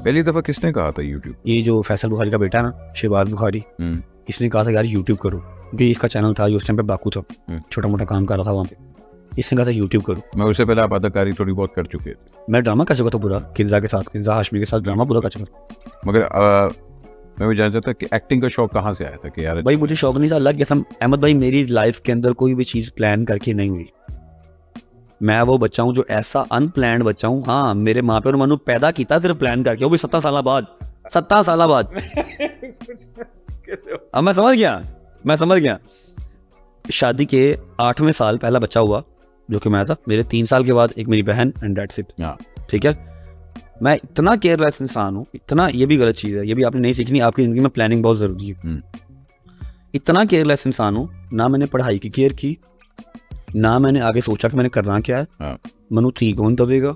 पहली दफा किसने कहा था यूट्यूब? ये जो फैसल बुखारी का बेटा है ना, शहबाज बुखारी, इसने कहा था यार यूट्यूब करो, क्योंकि इसका चैनल था, उस टाइम पे बाकू था, छोटा मोटा काम कर रहा था वहाँ पे। इसने कहा था यूट्यूब करो। मैं उससे पहले आप अदाकारी थोड़ी बहुत कर चुके थे। मैं ड्रामा कर चुका था पूरा, किन्जा के साथ, किन्जा हाशमी के साथ ड्रामा पूरा कर चुका। मगर मैं भी जानना चाहता कि एक्टिंग का शौक कहाँ से आया था कि यार? भाई मुझे शौक नहीं था, अल्लाह की कसम अहमद भाई, मेरी लाइफ के अंदर कोई भी चीज़ प्लान करके नहीं हुई। मैं वो बच्चा हूँ जो ऐसा अनप्लान्ड बच्चा हूँ। हाँ, मेरे माँ पे और मनु पैदा किया सिर्फ प्लान करके, वो भी 17 साल बाद। 17 साल बाद। अब मैं समझ गया। शादी के 8वें साल पहला बच्चा हुआ, जो कि मैं था। मेरे 3 साल के बाद एक मेरी बहन, एंड दैट्स इट। ठीक है, मैं इतना केयरलेस इंसान हूँ, इतना, ये भी गलत चीज़ है, ये भी आपने नहीं सीखनी, आपकी ज़िंदगी में प्लानिंग बहुत ज़रूरी है। इतना केयरलेस इंसान हूँ, ना मैंने पढ़ाई की केयर की, ना मैंने आगे सोचा कि मैंने करना क्या है। मनु थी कौन दबेगा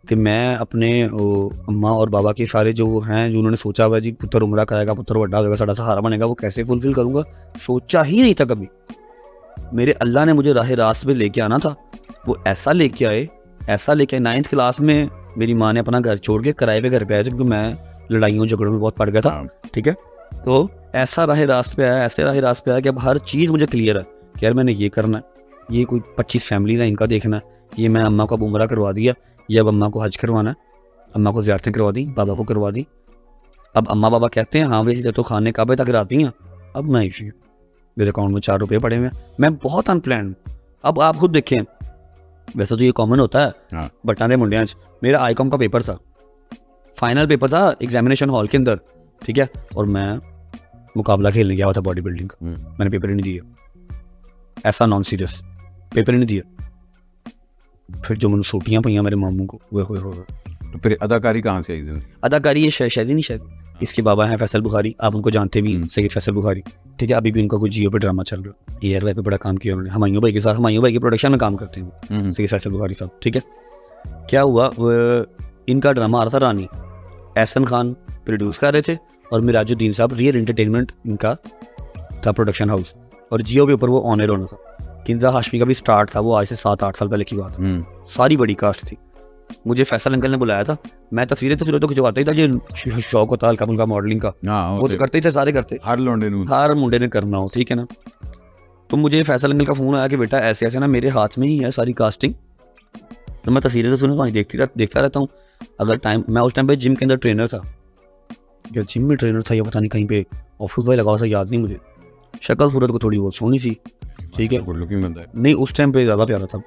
कि मैं अपने अम्मा और बाबा के सारे जो हैं, जो उन्होंने सोचा हुआ जी पुत्र उम्रा कराएगा, पुत्र बड़ा होगा, साड़ा सहारा बनेगा, वो कैसे फुलफिल करूँगा, सोचा ही नहीं था कभी। मेरे अल्लाह ने मुझे राह रास्त पे लेके आना था, वो ऐसा लेके आए 9th क्लास में मेरी माँ ने अपना घर छोड़ के किराए पे घर पे आया था, क्योंकि मैं लड़ाइयों झगड़ों में बहुत पड़ गया था। ठीक है, तो ऐसा राह रास्त पे आया, ऐसे राह रास्त पे आया कि अब हर चीज़ मुझे क्लियर है कि यार मैंने ये करना है, ये कोई 25 फैमिलीज़ हैं, इनका देखना है, ये मैं अम्मा को अब उम्रा करवा दिया, ये अब अम्मा को हज करवाना है, अम्मा को ज़ियारतें करवा दी, बाबा को करवा दी। अब अम्मा बाबा कहते हैं हाँ वैसे तो खाने काबे तक आती हैं, अब मैं इसी मेरे अकाउंट में 4 रुपये पड़े हुए हैं। मैं बहुत अनप्लान। अब आप खुद देखें, वैसे तो ये कॉमन होता है बट्टा दे मुंडियां। मेरा आईकॉम का पेपर था, फाइनल पेपर था एग्जामिनेशन हॉल के अंदर। ठीक है, और मैं मुकाबला खेलने गया हुआ था बॉडी बिल्डिंग का, मैंने पेपर ही नहीं दिया। ऐसा नॉन सीरियस, पेपर ही नहीं दिया। फिर जो मैंने सोटियाँ पईयाँ मेरे मामू को, वो तो फिर अदाकारी कहाँ से आई जिंदगी? अदाकारी ये शायद ही नहीं, शायद इसके बाबा हैं फैसल बुखारी, आप उनको जानते भी, सैयद फैसल बुखारी। ठीक है, अभी भी उनका कोई जियो पे ड्रामा चल रहा है, एयर वाई पे बड़ा काम किया उन्होंने, हुमायूं भाई के साथ, हुमायूं भाई के प्रोडक्शन में काम करते हैं सैयद फैसल बुखारी साहब। ठीक है, क्या हुआ, इनका ड्रामा आ रहा था रानी, एहसन खान प्रोड्यूस कर रहे थे, और मिराजुद्दीन साहब, रियल एंटरटेनमेंट इनका था प्रोडक्शन हाउस, और जियो के ऊपर वो ऑन एयर होना था। किन्जा हाशमी का भी स्टार्ट था, वो आज से 7-8 साल पहले की बात है। सारी बड़ी कास्ट थी। मुझे फैसल अंकल ने बुलाया था, मैं तस्वीरें तो खिंचवाता ही था, ये शौक होता हल्का फुल्का मॉडलिंग का, वो तो करते ही थे, सारे करते, हर मुंडे ने करना हो। ठीक है ना, तो मुझे फैसल अंकल का फोन आया कि बेटा ऐसे ऐसे ना मेरे हाथ में ही है सारी कास्टिंग। तो मैं तस्वीरें तो सुनता हूँ, देखता रहता हूँ। अगर टाइम, मैं उस टाइम पे जिम के अंदर ट्रेनर था, या जिम में ट्रेनर था, या पता नहीं कहीं पे ऑफिस भाई लगा, सा याद नहीं मुझे। शक्ल सूरत को थोड़ी बहुत सोनी सी, ठीक है, नहीं उस टाइम पे ज़्यादा प्यारा था।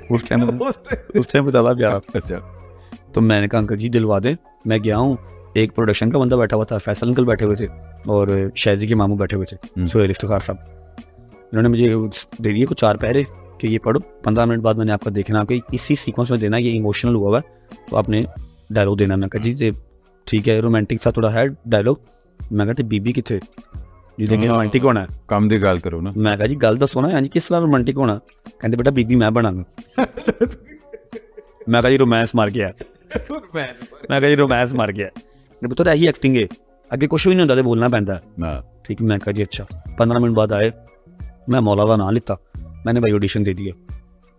उस टाइम पे ज़्यादा प्यारा। अच्छा, तो मैंने कहा अंकल जी दिलवा दें। मैं गया हूँ, एक प्रोडक्शन का बंदा बैठा हुआ था, फैसल अंकल बैठे हुए थे, और शाहजी के मामू बैठे हुए थे, सुहेल इफ्तिखार साहब। इन्होंने मुझे दे दिए कुछ 4 पैरे कि ये पढ़ो, 15 मिनट बाद मैंने आपका देखना, आपके इसी सीक्वेंस में देना, ये इमोशनल हुआ है तो आपने डायलॉग देना। मैं कहा जी ठीक है, रोमांटिक सा थोड़ा है डायलॉग। मैं कहते बीबी कितने जी, देखिए रोमांटिक होना है, काम दी गल करो ना। मैं कहा जी गल दसो ना, यानी किस तरह रोमांटिक होना? कहते बेटा बीबी मैं बनांगा। मैं कहा जी रोमांस मार गया। मैं कहा जी रोमांस मार गया, पुत्र यही एक्टिंग है, अगे कुछ भी नहीं होता, बोलना पैंदा है। ठीक है, मैं कहा जी अच्छा। 15 मिनट बाद आए, मैं मौला का नाम लिता, मैंने भाई ऑडिशन दे दिया।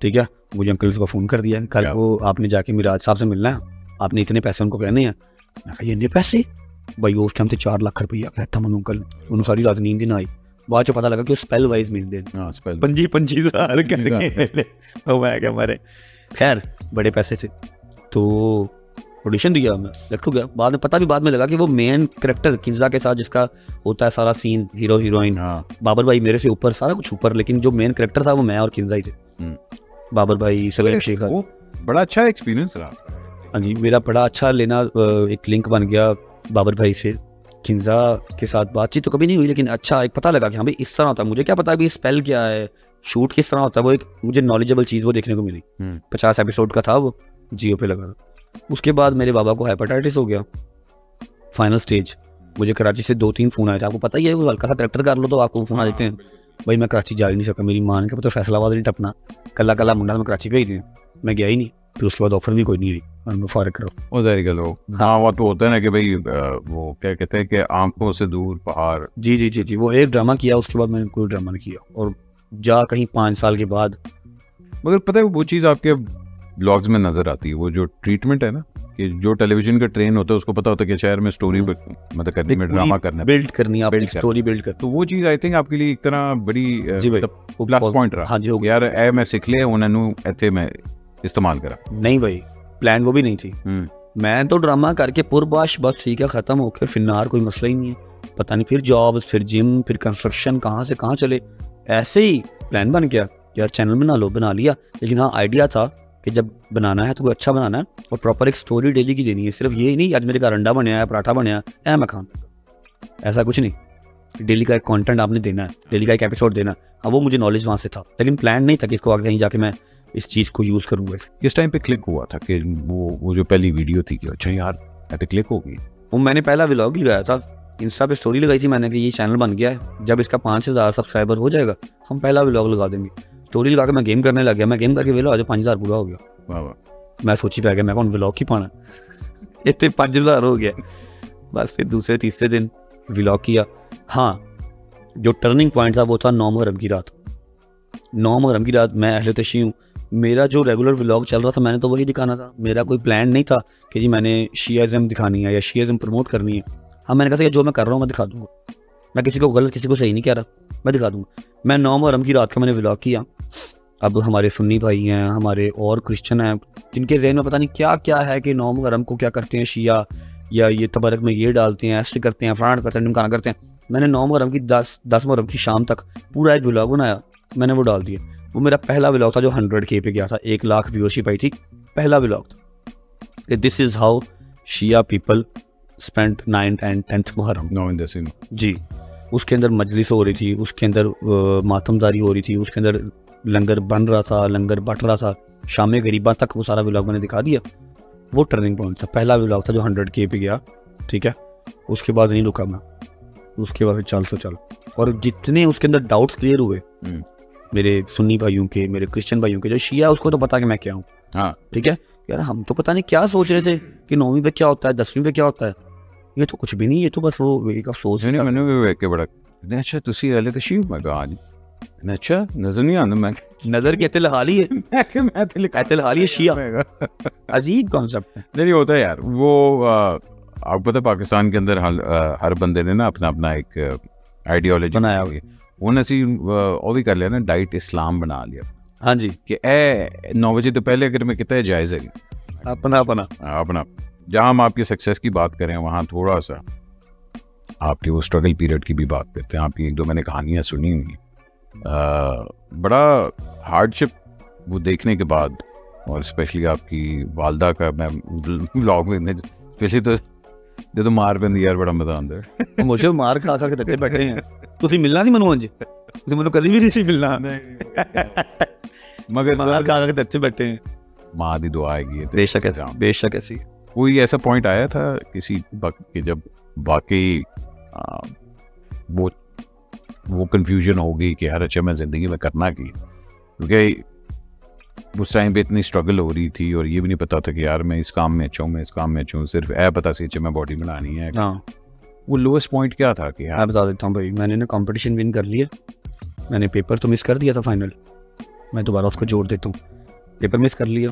ठीक है, मुझे अंकल को फ़ोन कर दिया, कल को आपने जाके मिराज साहब से मिलना है, आपने इतने पैसे उनको कहने हैं। मैं कहा ये इतने पैसे भाई, उस टाइम 4 लाख रुपया कहता मैं अंकल, उन्होंने सारी रात नींद ही ना आई। बाद पता लगा कि स्पेल वाइज मिलते हैं, 25 हज़ार करके। मैं क्या मारे, खैर बड़े पैसे थे। तो ऑडिशन दिया, मैं लग गया। बाद में पता भी बाद में लगा कि वो मेन कैरेक्टर किन्जा के साथ जिसका होता है सारा सीन, हीरो हीरोइन, बाबर भाई मेरे से ऊपर, सारा कुछ ऊपर, लेकिन जो मेन कैरेक्टर था वो मैं और किन्जा ही थे। बाबर भाई, सलीम शेखर, बड़ा अच्छा एक्सपीरियंस रहा। हाँ जी, मेरा बड़ा अच्छा लेना, एक लिंक बन गया बाबर भाई से। किन्जा के साथ बातचीत तो कभी नहीं हुई, लेकिन अच्छा एक पता लगा कि हाँ भाई इस तरह होता है। मुझे क्या पता अभी स्पेल क्या है, शूट किस तरह होता है, वो एक मुझे नॉलेजेबल चीज़ वो देखने को मिली। 50 एपिसोड का था, वो जियो पे लगा था। उसके बाद मेरे बाबा को हेपेटाइटिस हो गया, फाइनल स्टेज। मुझे कराची से 2-3 फ़ोन आए थे, आपको पता ही है, वो हल्का सा ट्रैक्टर कर लो तो आपको फ़ोन आ जाते हैं। भाई मैं कराची जा ही नहीं सका, मेरी माँ ने कहा तो फैसलाबाद नहीं टपना, कला मुंडा मैं कराची भेज दें। मैं गया ही नहीं, फिर उसके बाद ऑफर भी कोई नहीं आई, मैं फारिग करो। वो जारी गलो। हाँ, वो तो होता है ना कि भाई वो क्या कहते हैं कि आंखों से दूर पहाड़। जी, वो एक ड्रामा किया, उसके बाद मैंने कोई ड्रामा नहीं किया, और जा कहीं 5 साल के बाद। मगर पता है वो चीज़ आपके ब्लॉग्स में नज़र आती है, वो जो ट्रीटमेंट है ना, कि जो टेलीविजन का ट्रेन होता है उसको पता होता है कि शहर में स्टोरी मतलब करनी में, ड्रामा करना है, बिल्ड करनी है, build करना। स्टोरी बिल्ड कर। तो वो चीज़ आई थिंक आपके लिए एक तरह बड़ी जी भाई, प्लस पॉइंट रहा। हाँ जी, हो गया। यार ए मैं सीख लिया उन्होंने इतने मैं इस्तेमाल करा। नहीं भाई, प्लान वो भी नहीं थी। मैं तो ड्रामा करके पुरबाश बस ठीक है, ख़त्म हो गया, फिर नार कोई मसला ही नहीं है। पता नहीं फिर जॉब्स, फिर जिम, फिर कंस्ट्रक्शन, कहाँ से कहाँ चले। ऐसे ही प्लान बन गया, यार चैनल बना लो, बना लिया। लेकिन हाँ, आइडिया था कि जब बनाना है तो कोई अच्छा बनाना है और प्रॉपर एक स्टोरी डेली की देनी है। सिर्फ ये नहीं आज मेरे घर अंडा बनया है, पराठा बनया है, मैं खान, ऐसा कुछ नहीं। डेली का एक कंटेंट आपने देना है, डेली का एक एपिसोड देना है। हाँ, वो मुझे नॉलेज वहाँ से था, लेकिन प्लान नहीं था कि इसको आगे कहीं जाके मैं इस चीज़ को यूज़ करूँगा। किस टाइम पे क्लिक हुआ था कि वो जो पहली वीडियो थी कि अच्छा यार ऐसे क्लिक हो गई? वो मैंने पहला व्लॉग लगाया था, इंस्टा पे स्टोरी लगाई थी मैंने कि ये चैनल बन गया है, जब इसका 5000 सब्सक्राइबर हो जाएगा हम पहला व्लॉग लगा देंगे। स्टोरी लगा के मैं गेम करने लग गया, मैं गेम करके वेला आज 5000 पूरा हो गया। वाह वाह। मैं सोची पै गया मैं कौन व्लॉग ही पाना, इतने 5000 हो गया। बस फिर दूसरे तीसरे दिन व्लॉग किया। हाँ, जो टर्निंग पॉइंट था वो था 9 मुहर्रम की रात। 9 मुहर्रम की रात मैं अहले तशी हूँ, मेरा जो रेगुलर व्लॉग चल रहा था मैंने तो वही दिखाना था। मेरा कोई प्लान नहीं था कि जी मैंने शियाज़म दिखानी है या शियाज़म प्रमोट करनी है। हाँ, मैंने कहा जो मैं कर रहा हूँ मैं दिखा दूँगा, मैं किसी को गलत किसी को सही नहीं कह रहा, मैं दिखा दूँगा। मैं 9 मुहर्रम की रात का मैंने व्लॉग किया। अब हमारे सुन्नी भाई हैं, हमारे और क्रिश्चियन हैं, जिनके जहन में पता नहीं क्या क्या है कि 9 मुहर्रम को क्या करते हैं शिया, या ये तबरक में ये डालते हैं, ऐसे करते हैं, फ्रांड करते हैं, ढिमकाना करते हैं। मैंने 9 मुहर्रम की 10 मुहर्रम की शाम तक पूरा एक व्लॉग बनाया, मैंने वो डाल दिया। वो मेरा पहला व्लॉग था जो 100K पे गया था, 1 लाख व्यूअरशिप आई थी। पहला व्लॉग था कि this is how Shia people spend 9th and 10th Muharram. 9 in December जी, उसके अंदर मजलिस हो रही थी, उसके अंदर मातमदारी हो रही थी, उसके अंदर लंगर बन रहा था, लंगर बट रहा था, शाम गरीबा तक वो सारा व्लॉग मैंने दिखा दिया। वो टर्निंग पॉइंट था, पहला व्लॉग था जो 100K पे गया। ठीक है, उसके बाद नहीं रुका मैं, उसके बाद फिर चल तो चल। और जितने उसके अंदर डाउट्स क्लियर हुए मेरे सुन्नी भाइयों के, मेरे क्रिश्चियन भाइयों के, जो शिया उसको तो पता कि मैं क्या हूँ। हाँ ठीक है, यार हम तो पता नहीं क्या सोच रहे थे कि 9वीं पे क्या होता है, 10वीं पे क्या होता है, ये तो कुछ भी नहीं, ये तो बस वो एक अफसोस नहीं है। मैंने भी वेख के बड़ा अच्छा तुसी अहले तशरीफ मैं कहा आज अच्छा नजर नहीं आंदा मैं नजर के इतल हाल ही है, मैं तो लिखा इतल हाल ही शिया, अजीब कॉन्सेप्ट है। नहीं होता है यार वो आपको पता है पाकिस्तान के अंदर हर बंदे ने ना अपना अपना एक आइडियोलॉजी बनाया हुआ। उन्हें असी वो भी कर लिया ना, डाइट इस्लाम बना लिया हाँ जी, कि ए 9 बजे तो पहले अगर मैं कितना जायज़ है अपना अपना अपना। जहाँ हम आपकी सक्सेस की बात करें वहाँ थोड़ा सा आपके वो स्ट्रगल पीरियड की भी बात करते हैं। आपकी 1-2 मैंने कहानियाँ सुनी हुई, बड़ा हार्डशिप वो देखने के बाद, और स्पेशली आपकी वालदा का मैं व्लॉग में स्पेशली तो मार पैंदी यार बड़ा मजा आंदा है। मुझे मार खा खा के दत्ते बैठे हैं, तुसी मिलना नहीं मनु अंज, तुसी मनु कभी भी नहीं सी मिलना, मगर मार खा खा के दत्ते बैठे हैं। माँ दी दुआ आएगी। बेशक ऐसा, बेशक ऐसी। कोई ऐसा पॉइंट आया था किसी वक्त कि जब वाकई वो कंफ्यूजन हो गई कि यार अच्छा मैं ज़िंदगी में करना की, क्योंकि उस टाइम पे इतनी स्ट्रगल हो रही थी और ये भी नहीं पता था कि यार मैं इस काम में अच्छा हूँ, मैं इस काम में अच्छा हूँ, सिर्फ ऐ पता सी मैं बॉडी बनानी है। हाँ, वो लोएस्ट पॉइंट क्या था कि यार मैं बता देता हूँ भाई, मैंने ना कंपटीशन विन कर लिया, मैंने पेपर तो मिस कर दिया था फाइनल, मैं दोबारा उसको जोड़ देता हूँ। पेपर मिस कर लिया,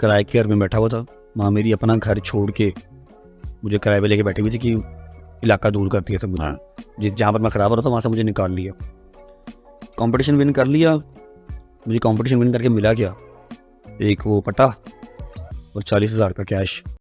किराए के घर में बैठा हुआ था, माँ मेरी अपना घर छोड़ के मुझे किराए पे लेके बैठी हुई थी कि इलाका दूर कर दिया था मुझे। हाँ। जहाँ पर मैं ख़राब हो रहा था वहाँ से मुझे निकाल लिया। कंपटीशन विन कर लिया, मुझे कंपटीशन विन करके मिला क्या, एक वो पटा और 40,000 का कैश।